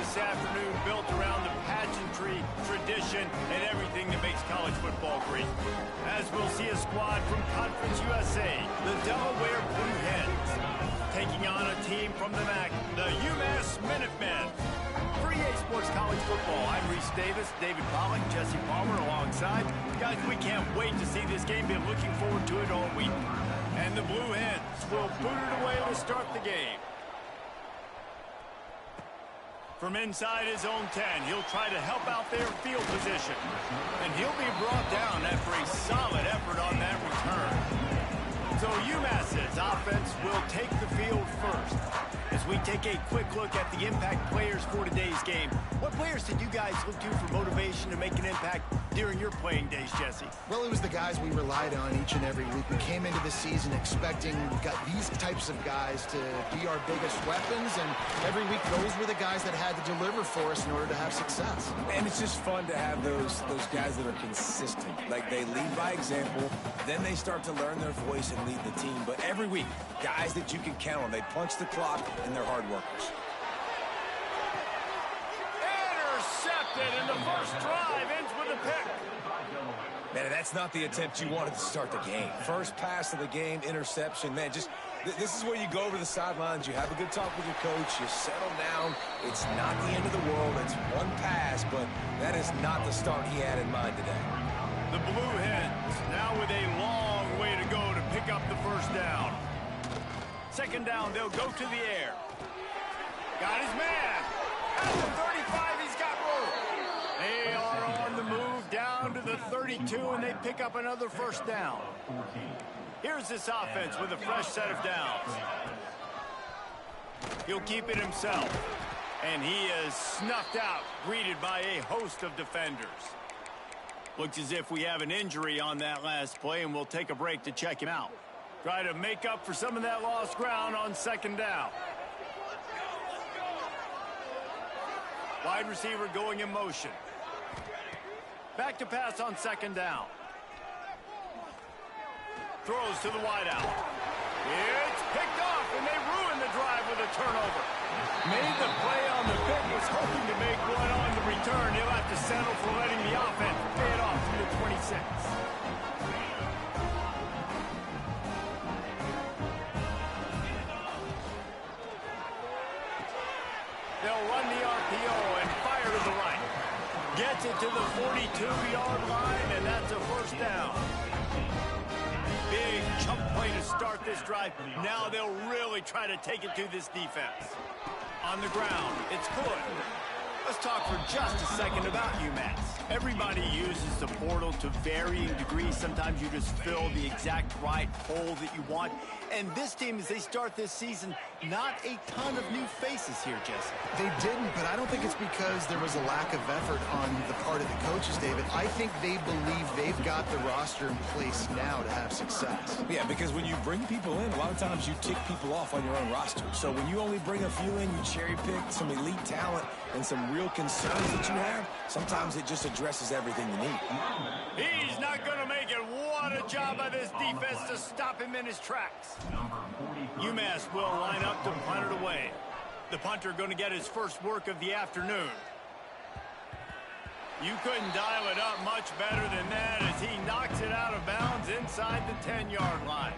this afternoon built around the pageantry, tradition, and everything that makes college football great. As we'll see a squad from Conference USA, the Delaware Blue Hens, taking on a team from the MAC, the UMass Minutemen. For EA Sports College Football, I'm Reese Davis, David Pollock, Jesse Palmer alongside. Guys, we can't wait to see this game. Been looking forward to it all week. And the Blue Hens will boot it away to start the game. From inside his own 10, he'll try to help out their field position. And he'll be brought down after a solid effort on that return. So UMass's offense will take the field first. As we take a quick look at the impact players for today's game, what players did you guys look to for motivation to make an impact during your playing days, Jesse? Well, it was the guys we relied on each and every week. We came into the season expecting these types of guys to be our biggest weapons, and every week those were the guys that had to deliver for us in order to have success. And it's just fun to have those guys that are consistent. Like, they lead by example, then they start to learn their voice and lead the team. But every week, guys that you can count on. They punch the clock, and they're hard workers. Intercepted, and the first drive ends with a pick. Man, that's not the attempt you wanted to start the game. First pass of the game, interception. Man, just this is where you go over the sidelines. You have a good talk with your coach. You settle down. It's not the end of the world. It's one pass, but that is not the start he had in mind today. The Blue Hens now with a long way to go to pick up the first down. Second down, they'll go to the air. Got his man. At the 35, he's got room. They are on the move down to the 32, and they pick up another first down. Here's this offense with a fresh set of downs. He'll keep it himself. And he is snuffed out, greeted by a host of defenders. Looks as if we have an injury on that last play, and we'll take a break to check him out. Try to make up for some of that lost ground on second down. Wide receiver going in motion. Back to pass on second down. Throws to the wideout. It's picked off, and they ruin the drive with a turnover. Made the play on the pick, was hoping to make one on the return. He'll have to settle for letting the offense pay it off from the 26. They'll run the RPO and fire to the right. Gets it to the 42-yard line, and that's a first down. Big chunk play to start this drive. Now they'll really try to take it to this defense. On the ground, it's good. Let's talk for just a second about UMass. Everybody uses the portal to varying degrees. Sometimes you just fill the exact right hole that you want. And this team, as they start this season, not a ton of new faces here, Jesse. They didn't, but I don't think it's because there was a lack of effort on the part of the coaches, David. I think they believe they've got the roster in place now to have success. Yeah, because when you bring people in, a lot of times you tick people off on your own roster. So when you only bring a few in, you cherry pick some elite talent and some real concerns that you have, sometimes it just addresses everything you need. He's not going to make it. What a job by this defense to stop him in his tracks. UMass will line up to punt it away. The punter going to get his first work of the afternoon. You couldn't dial it up much better than that as he knocks it out of bounds inside the 10-yard line.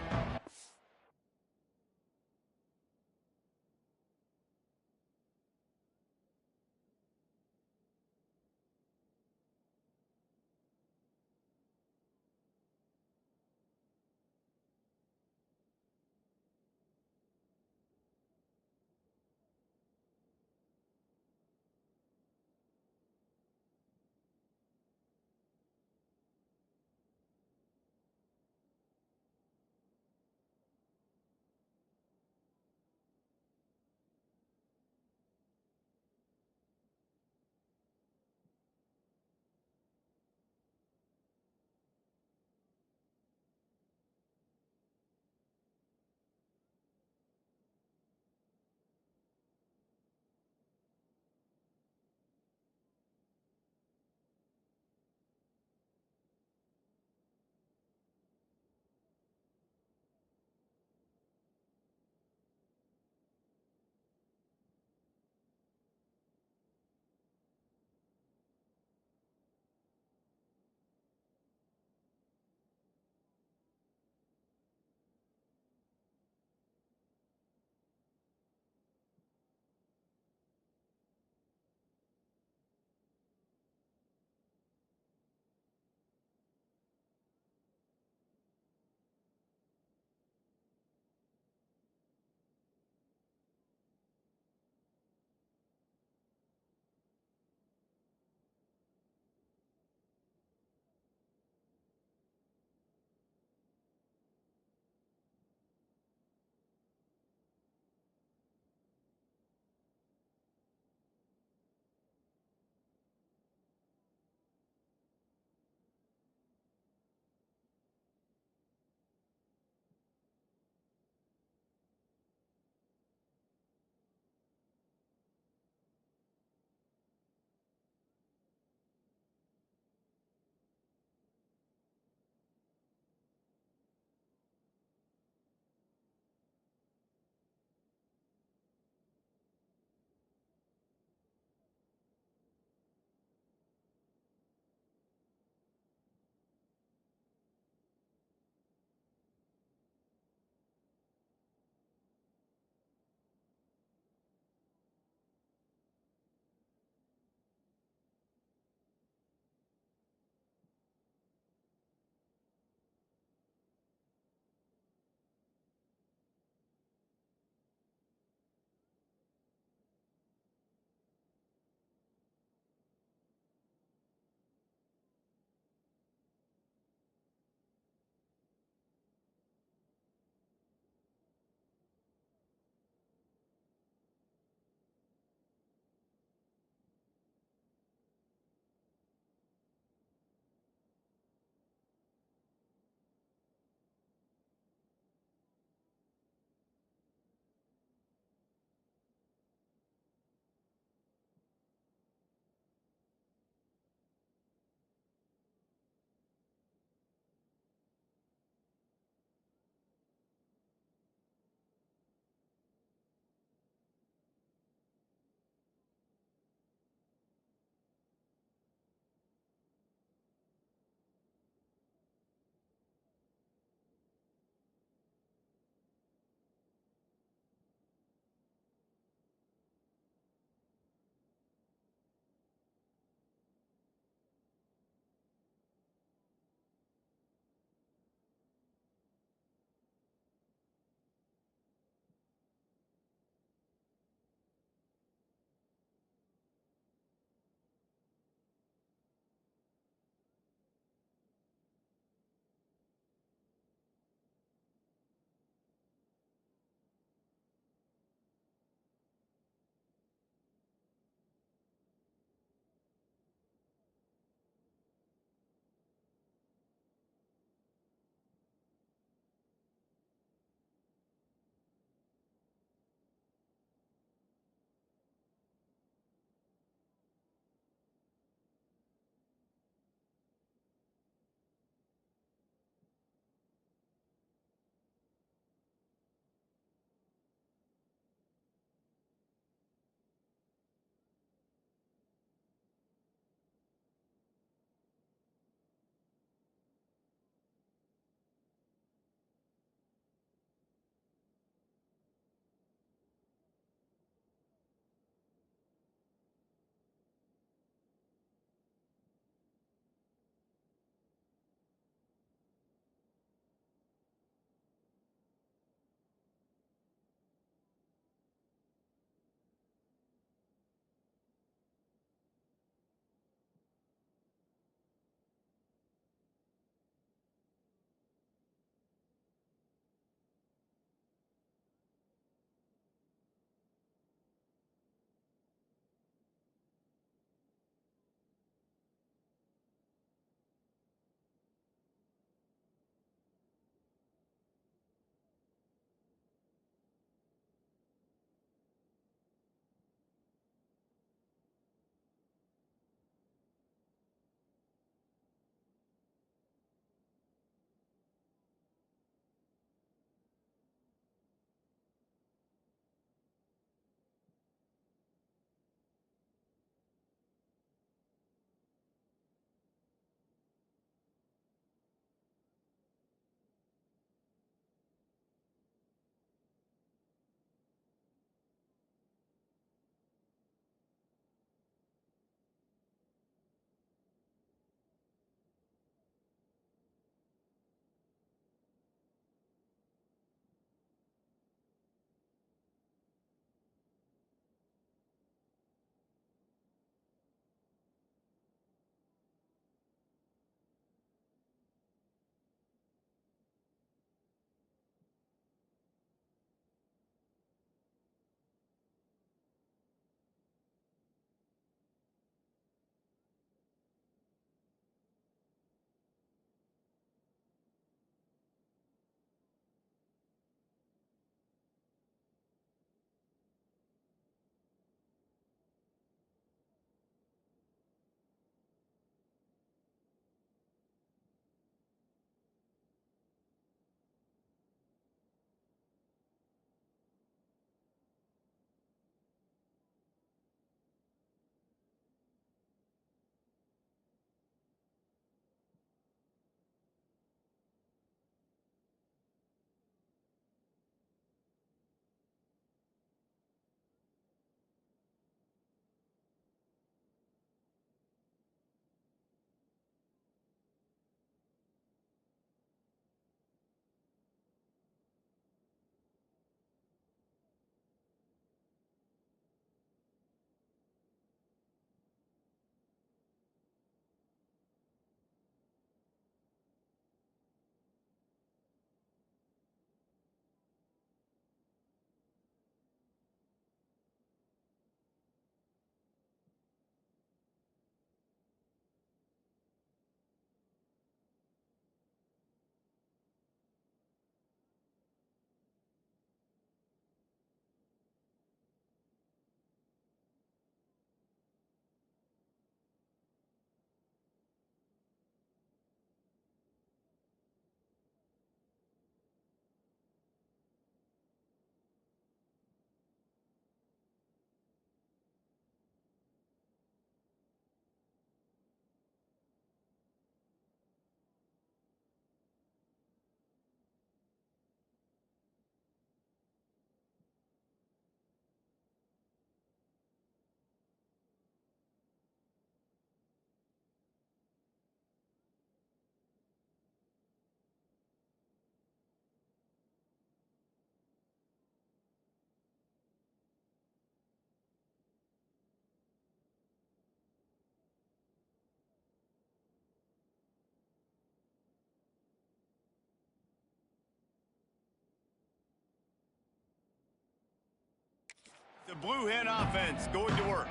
The Blue Hen offense going to work.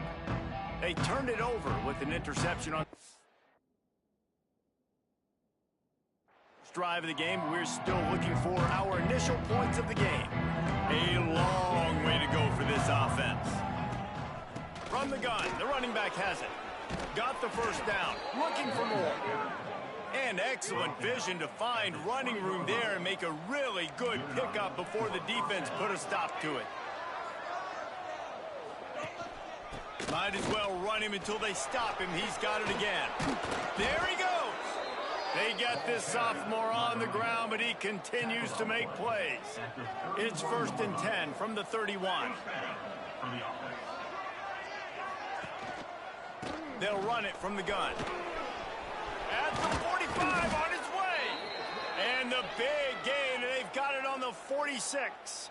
They turned it over with an interception on drive of the game. We're still looking for our initial points of the game. A long way to go for this offense. From the gun, the running back has it. Got the first down, looking for more. And excellent vision to find running room there and make a really good pickup before the defense put a stop to it. Might as well run him until they stop him. He's got it again. There he goes. They get this sophomore on the ground, but he continues to make plays. It's 1st and 10 from the 31. They'll run it from the gun. At the 45 on his way. And the big gain, and they've got it on the 46.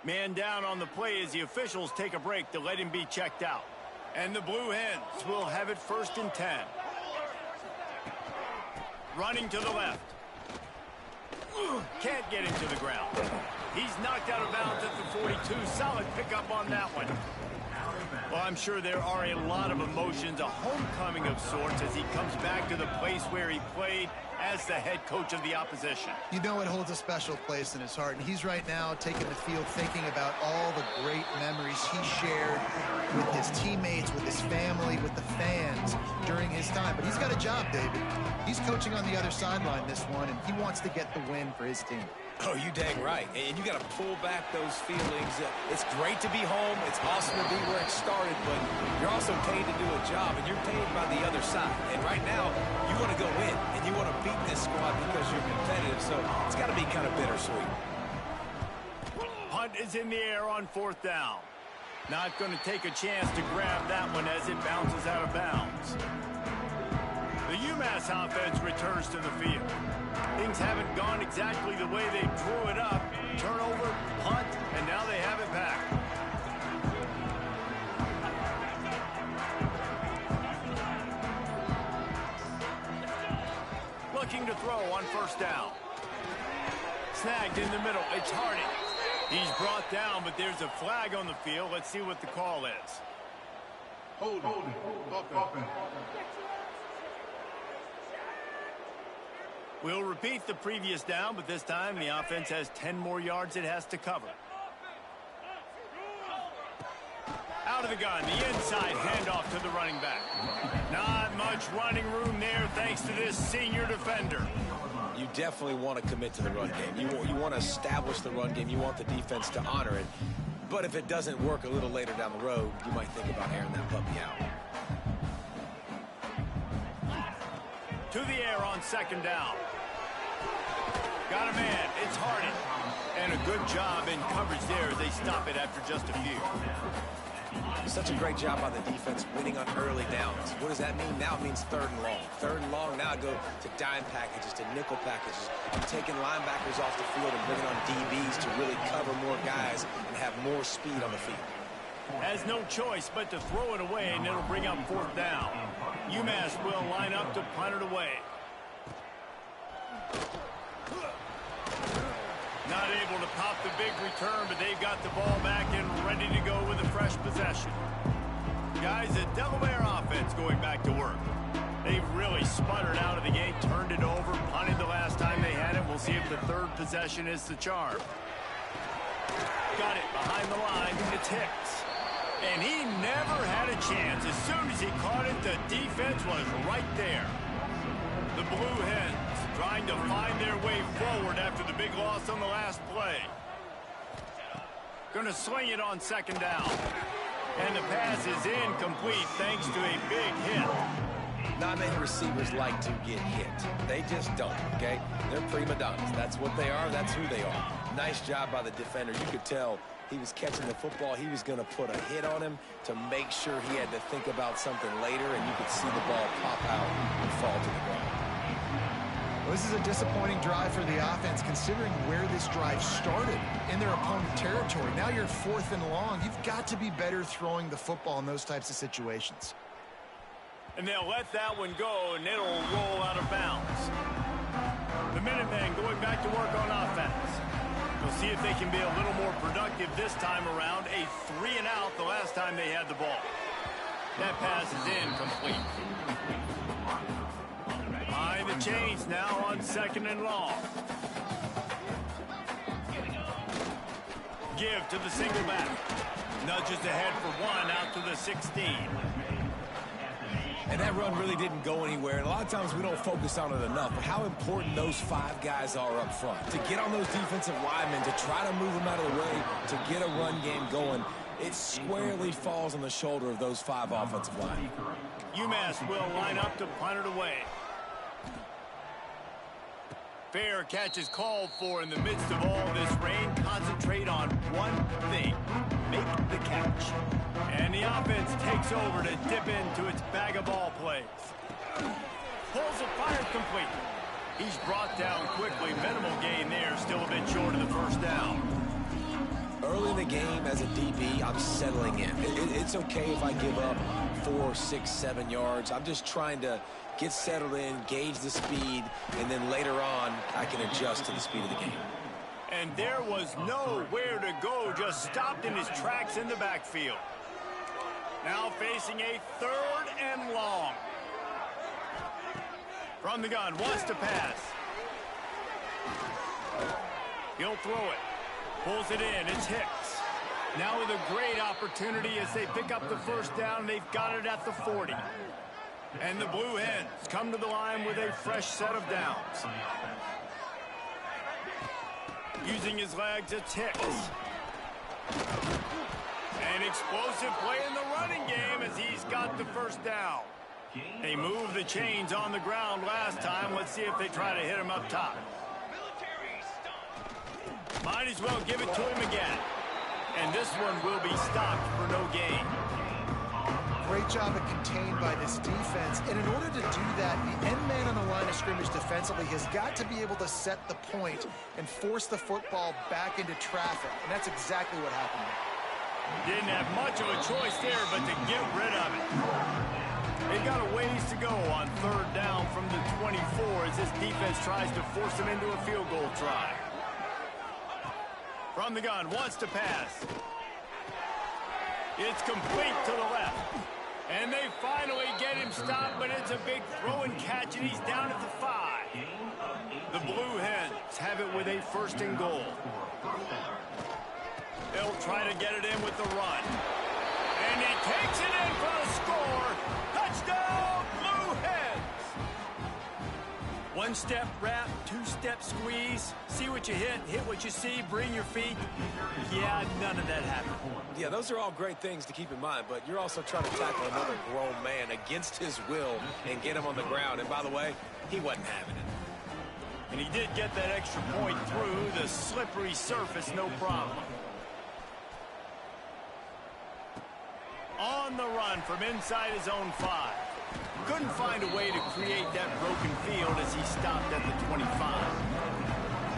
Man down on the play as the officials take a break to let him be checked out. And the Blue Hens will have it 1st and 10. Running to the left. Can't get him to the ground. He's knocked out of bounds at the 42. Solid pickup on that one. Well, I'm sure there are a lot of emotions, a homecoming of sorts as he comes back to the place where he played as the head coach of the opposition. You know it holds a special place in his heart, and he's right now taking the field thinking about all the great memories he shared with his teammates, with his family, with the fans during his time. But he's got a job, David. He's coaching on the other sideline this one, and he wants to get the win for his team. Oh, you dang right. And you got to pull back those feelings. It's great to be home. It's awesome to be where it started, but you're also paid to do a job, and you're paid by the other side. And right now, you want to go in, and you want to beat this squad because you're competitive, so it's got to be kind of bittersweet. Punt is in the air on 4th down. Not going to take a chance to grab that one as it bounces out of bounds. The UMass offense returns to the field. Things haven't gone exactly the way they drew it up. Turnover, punt, and now they have it back. Looking to throw on 1st down. Snagged in the middle. It's Harding. He's brought down, but there's a flag on the field. Let's see what the call is. Hold it. We'll repeat the previous down, but this time the offense has 10 more yards it has to cover. Out of the gun, the inside handoff to the running back. Not much running room there thanks to this senior defender. You definitely want to commit to the run game. You want to establish the run game. You want the defense to honor it. But if it doesn't work a little later down the road, you might think about airing that puppy out. To the air on 2nd down. Got a man. It's Harding. And a good job in coverage there as they stop it after just a few. Such a great job by the defense winning on early downs. What does that mean? Now it means 3rd and long. 3rd and long, now go to dime packages, to nickel packages. I'm taking linebackers off the field and bringing on DBs to really cover more guys and have more speed on the field. Has no choice but to throw it away, and it'll bring up 4th down. UMass will line up to punt it away. Not able to pop the big return, but they've got the ball back and ready to go with a fresh possession. Guys, the Delaware offense going back to work. They've really sputtered out of the gate, turned it over, punted the last time they had it. We'll see if the 3rd possession is the charm. Got it behind the line. It's Hicks. And he never had a chance. As soon as he caught it, the defense was right there. The Blue Hens trying to find their way forward after the big loss on the last play. Going to sling it on 2nd down. And the pass is incomplete thanks to a big hit. Not many receivers like to get hit. They just don't, okay? They're prima donnas. That's what they are. That's who they are. Nice job by the defender. You could tell he was catching the football. He was going to put a hit on him to make sure he had to think about something later, and you could see the ball pop out and fall to the ground. Well, this is a disappointing drive for the offense, considering where this drive started in their opponent territory. Now you're 4th and long. You've got to be better throwing the football in those types of situations. And they'll let that one go, and it'll roll out of bounds. The Minutemen going back to work on offense. They'll We'll see if they can be a little more productive this time around. A 3-and-out the last time they had the ball. That pass is incomplete. Behind the chains now on 2nd and long. Give to the single back. Nudges ahead for 1 out to the 16. And that run really didn't go anywhere. And a lot of times we don't focus on it enough, but how important those 5 guys are up front. To get on those defensive linemen, to try to move them out of the way, to get a run game going, it squarely falls on the shoulder of those 5 offensive linemen. UMass will line up to punt it away. Fair catch is called for in the midst of all this rain. Concentrate on one thing. Make the catch. And the offense takes over to dip into its bag of ball plays. Pulls it, fired complete. He's brought down quickly. Minimal gain there. Still a bit short of the first down. Early in the game, as a DB, I'm settling in. It's okay if I give up 4, 6, 7 yards. I'm just trying to get settled in, gauge the speed, and then later on, I can adjust to the speed of the game. And there was nowhere to go, just stopped in his tracks in the backfield. Now facing a 3rd and long. From the gun, wants to pass. He'll throw it. Pulls it in, it's Hicks. Now with a great opportunity as they pick up the first down, they've got it at the 40. And the Blue Hens come to the line with a fresh set of downs. Using his legs, it's Hicks. An explosive play in the running game as he's got the first down. They moved the chains on the ground last time. Let's see if they try to hit him up top. Might as well give it to him again. And this one will be stopped for no gain. Great job of contained by this defense. And in order to do that, the end man on the line of scrimmage defensively has got to be able to set the point and force the football back into traffic. And that's exactly what happened. Didn't have much of a choice there, but to get rid of it. They've got a ways to go on 3rd down from the 24 as this defense tries to force them into a field goal try. From the gun, wants to pass. It's complete to the left. And they finally get him stopped, but it's a big throw and catch, and he's down at the 5. The Blue Hens have it with a 1st and goal. They'll try to get it in with the run. And he takes it in for the score. Touchdown, Blue Hens! 1-step wrap, 2-step squeeze. See what you hit what you see, bring your feet. Yeah, none of that happened. Yeah, those are all great things to keep in mind, but you're also trying to tackle another grown man against his will and get him on the ground. And by the way, he wasn't having it. And he did get that extra point through the slippery surface, no problem. On the run from inside his own 5. Couldn't find a way to create that broken field as he stopped at the 25.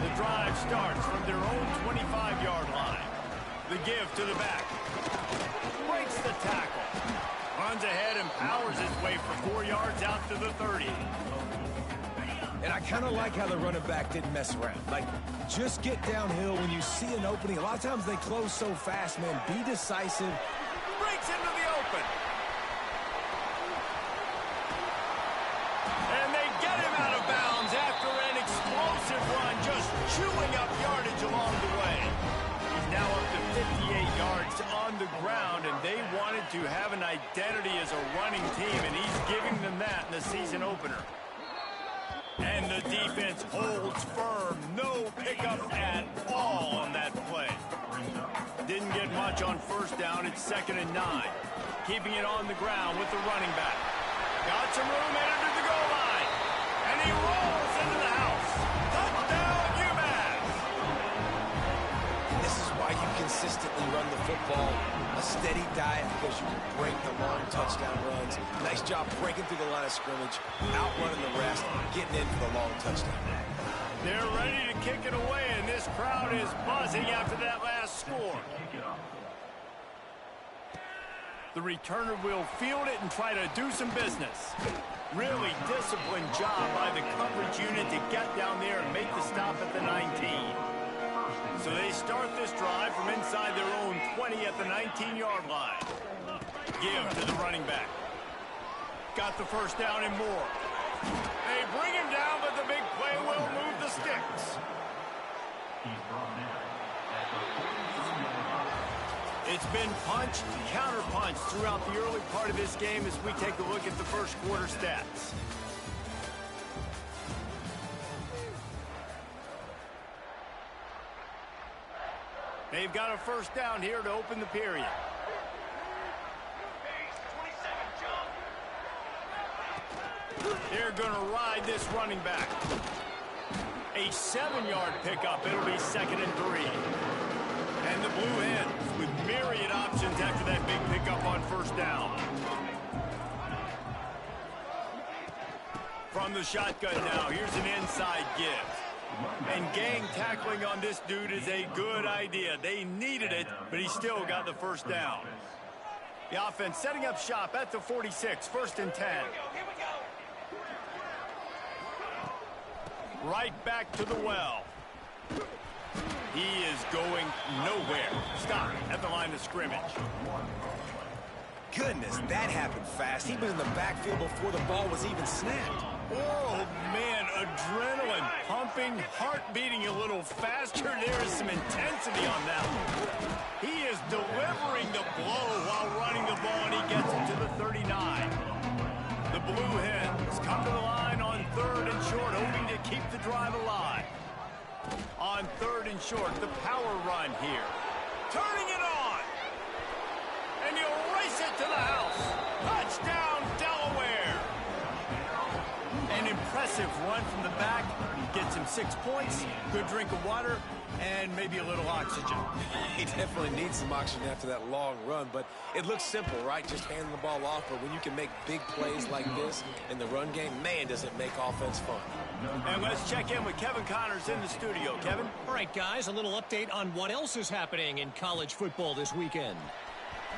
The drive starts from their own 25-yard line. The give to the back. Breaks the tackle. Runs ahead and powers his way for 4 yards out to the 30. And I kind of like how the running back didn't mess around. Like, just get downhill when you see an opening. A lot of times they close so fast, man. Be decisive. Breaks into the open. And they get him out of bounds after an explosive run, just chewing up yardage along the way. He's now up to 58 yards on the ground, and they wanted to have an identity as a running team, and he's giving them that in the season opener. And the defense holds firm. No pickup at all on that play. Didn't get much on 1st down. It's 2nd and 9. Keeping it on the ground with the running back. Got some room, entered the goal line. And he rolls into the house. Touchdown, UMass! This is why you consistently run the football. A steady diet because you can break the long touchdown runs. Nice job breaking through the line of scrimmage, outrunning the rest, getting in for the long touchdown. They're ready to kick it away, and this crowd is buzzing after that last score. The returner will field it and try to do some business. Really disciplined job by the coverage unit to get down there and make the stop at the 19. So they start this drive from inside their own 20 at the 19-yard line. Give to the running back. Got the first down and more. They bring him down, but the big play will move the sticks. It's been punched, counter-punched throughout the early part of this game as we take a look at the first quarter stats. They've got a first down here to open the period. They're going to ride this running back. A 7-yard pickup. It'll be 2nd and 3. And the Blue Hens with myriad options after that big pickup on first down. From the shotgun now, here's an inside give. And gang tackling on this dude is a good idea. They needed it, but he still got the first down. The offense setting up shop at the 46, 1st and 10. Right back to the well. He is going nowhere. Stop at the line of scrimmage. Goodness, that happened fast. He was in the backfield before the ball was even snapped. Oh, man, adrenaline pumping, heart beating a little faster. There is some intensity on that one. He is delivering the blow while running the ball, and he gets it to the 39. The Blue Hens come to the line on 3rd and short, hoping to keep the drive alive. On 3rd and short, the power run here. Turning it on. And he'll race it to the house. Touchdown, Delaware. An impressive run from the back. Gets him 6 points, good drink of water, and maybe a little oxygen. He definitely needs some oxygen after that long run, but it looks simple, right? Just handing the ball off, but when you can make big plays like this in the run game, man, does it make offense fun. And let's check in with Kevin Connors in the studio. Kevin? All right, guys, a little update on what else is happening in college football this weekend.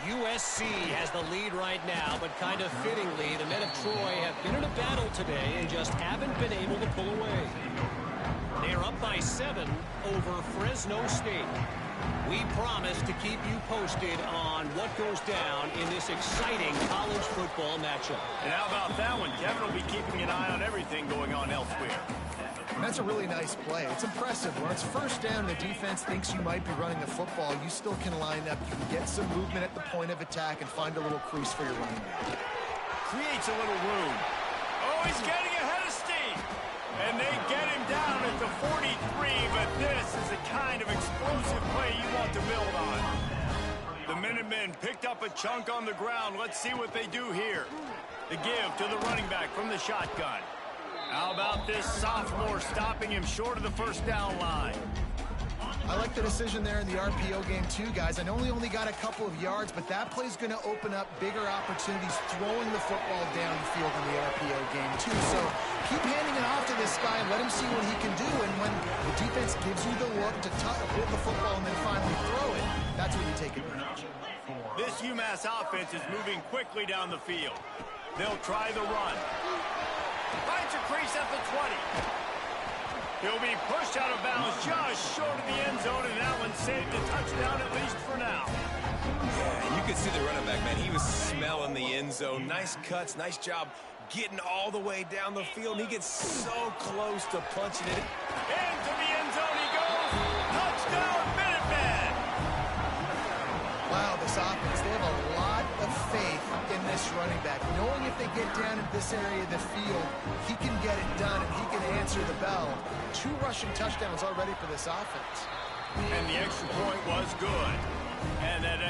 USC has the lead right now, but kind of fittingly, the men of Troy have been in a battle today and just haven't been able to pull away. They're up by 7 over Fresno State. We promise to keep you posted on what goes down in this exciting college football matchup. And how about that one? Kevin will be keeping an eye on everything going on elsewhere. And that's a really nice play. It's impressive. When it's first down, the defense thinks you might be running the football. You still can line up. You can get some movement at the point of attack and find a little crease for your running back. Creates a little room. Oh, he's getting ahead of steam. And they get him down at the 43, but this is the kind of explosive play you want to build on. The Minutemen picked up a chunk on the ground. Let's see what they do here. The give to the running back from the shotgun. How about this sophomore stopping him short of the first down line? I like the decision there in the RPO game too, guys. I know he only got a couple of yards, but that play's going to open up bigger opportunities throwing the football downfield in the RPO game too. So keep handing it off to this guy and let him see what he can do. And when the defense gives you the look to hold the football and then finally throw it, that's when you take advantage. This UMass offense is moving quickly down the field. They'll try the run. Finds a crease at the 20. He'll be pushed out of bounds just short of the end zone, and that one saved a touchdown at least for now. Yeah, and you could see the running back, man. He was smelling the end zone. Nice cuts, nice job getting all the way down the field. He gets so close to punching it. Into the end zone he goes. Touchdown, Minutemen. Wow, this offense, they have a lot of faith in this running back. Knowing if they get down in this area of the field, he can get it done and he can answer the bell. 2 rushing touchdowns already for this offense. And the extra point was good. And that